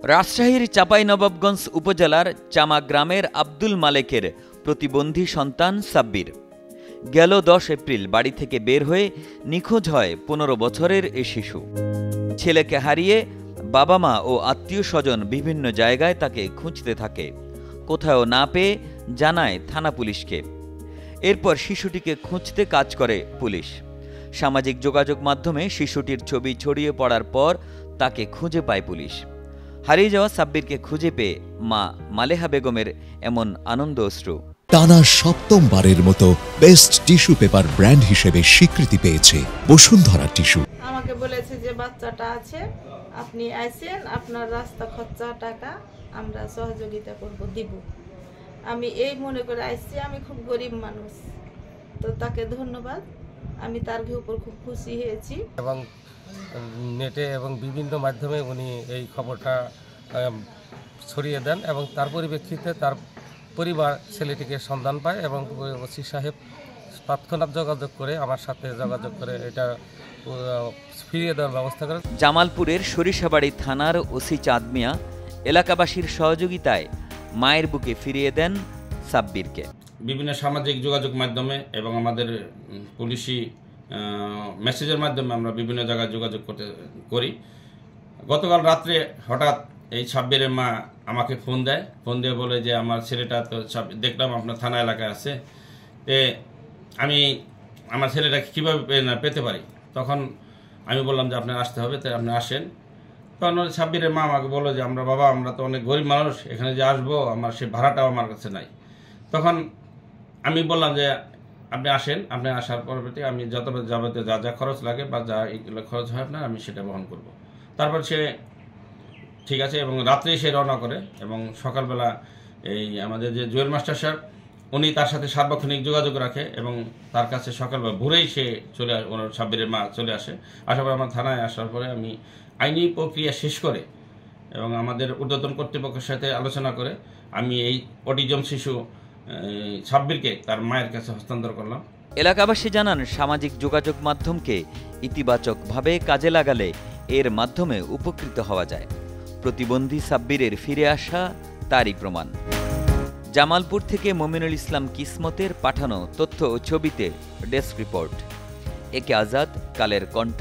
রাজশাহীর চাঁপাইনবাবগঞ্জ উপজেলার চামা গ্রামের আব্দুল মালেকের প্রতিবন্ধী সন্তান সাব্বির গেল 10 এপ্রিল বাড়ি থেকে বের হয়ে নিখোঁজ হয় 15 বছরের এই শিশু। ছেলেকে হারিয়ে বাবা মা ও আত্মীয় স্বজন বিভিন্ন জায়গায় তাকে খুঁজতে থাকে, কোথাও না পেয়ে জানায় থানা পুলিশকে। এরপর শিশুটিকে খুঁজতে কাজ করে পুলিশ। সামাজিক যোগাযোগ মাধ্যমে শিশুটির ছবি ছড়িয়ে পড়ার পর তাকে খুঁজে পায় পুলিশ। হারিয়ে যাওয়া সাব্বিরকে খুঁজে পেয়ে মা মালেহা বেগমের এমন আনন্দ অশ্রু। টানা 7মবারের মতো বেস্ট টিস্যু পেপার ব্র্যান্ড হিসেবে স্বীকৃতি পেয়েছে বসুন্ধরা টিস্যু। আমাকে বলেছে যে বাচ্চাটা আছে, আপনি আইছেন, আপনার রাস্তা খরচা টাকা আমরা সহযোগিতা করব দিব। আমি এই মনে করে আইছি, আমি খুব গরিব মানুষ, তো তাকে ধন্যবাদ। আমি তার উপর খুব খুশি হয়েছি। এবং নেটে এবং বিভিন্ন মাধ্যমে উনি এই খবরটা ছড়িয়ে দেন এবং তার পরিপ্রেক্ষিতে তার পরিবার ছেলেটিকে সন্ধান পায় এবং ওসি সাহেব তৎক্ষণাৎ যোগাযোগ করে আমার সাথে যোগাযোগ করে এটা ফিরিয়ে দেওয়ার ব্যবস্থা করেন। জামালপুরের সরিষাবাড়ি থানার ওসি চাঁদ মিয়া এলাকাবাসীর সহযোগিতায় মায়ের বুকে ফিরিয়ে দেন সাব্বিরকে। বিভিন্ন সামাজিক যোগাযোগ মাধ্যমে এবং আমাদের পুলিশি মেসেজের মাধ্যমে আমরা বিভিন্ন জায়গায় যোগাযোগ করি। গতকাল রাত্রে হঠাৎ এই সাব্বিরের মা আমাকে ফোন দিয়ে বলে যে আমার ছেলেটা তো দেখলাম আপনার থানা এলাকায় আছে, আমি আমার ছেলেটাকে কীভাবে পেতে পারি। তখন আমি বললাম যে আপনার আসতে হবে, তাই আপনি আসেন। তখন সাব্বিরের মা আমাকে বললো যে আমরা তো অনেক গরিব মানুষ, এখানে যে আসবো আমার সে ভাড়াটাও আমার কাছে নাই। তখন আমি বললাম যে আপনি আসেন, আপনি আসার পরবর্তী আমি যাবতীয় যা যা খরচ লাগে বা যা এগুলো খরচ হয় আপনার, আমি সেটা বহন করব। তারপর সে ঠিক আছে এবং রাত্রেই সে রওনা করে এবং সকালবেলা এই আমাদের যে জুয়েল মাস্টার সাহেব উনি তার সাথে সার্বক্ষণিক যোগাযোগ রাখে এবং তার কাছে সকালবেলা ভোরেই সে ওনার সাব্বিরের মা চলে আসে। আসার পর আমার থানায় আসার পরে আমি আইনি প্রক্রিয়া শেষ করে এবং আমাদের ঊর্ধ্বতন কর্তৃপক্ষের সাথে আলোচনা করে আমি এই অটিজম শিশু সাব্বিরকে তার মায়ের কাছে হস্তান্তর করলাম। এলাকাবাসী জানান, সামাজিক যোগাযোগ মাধ্যমকে ইতিবাচকভাবে কাজে লাগালে এর মাধ্যমে উপকৃত হওয়া যায়। প্রতিবন্ধী সাব্বিরের ফিরে আসা তারই প্রমাণ। জামালপুর থেকে মমিনুল ইসলাম কিসমতের পাঠানো তথ্য ও ছবিতে ডেস্ক রিপোর্ট। একে আজাদ, কালের কণ্ঠ।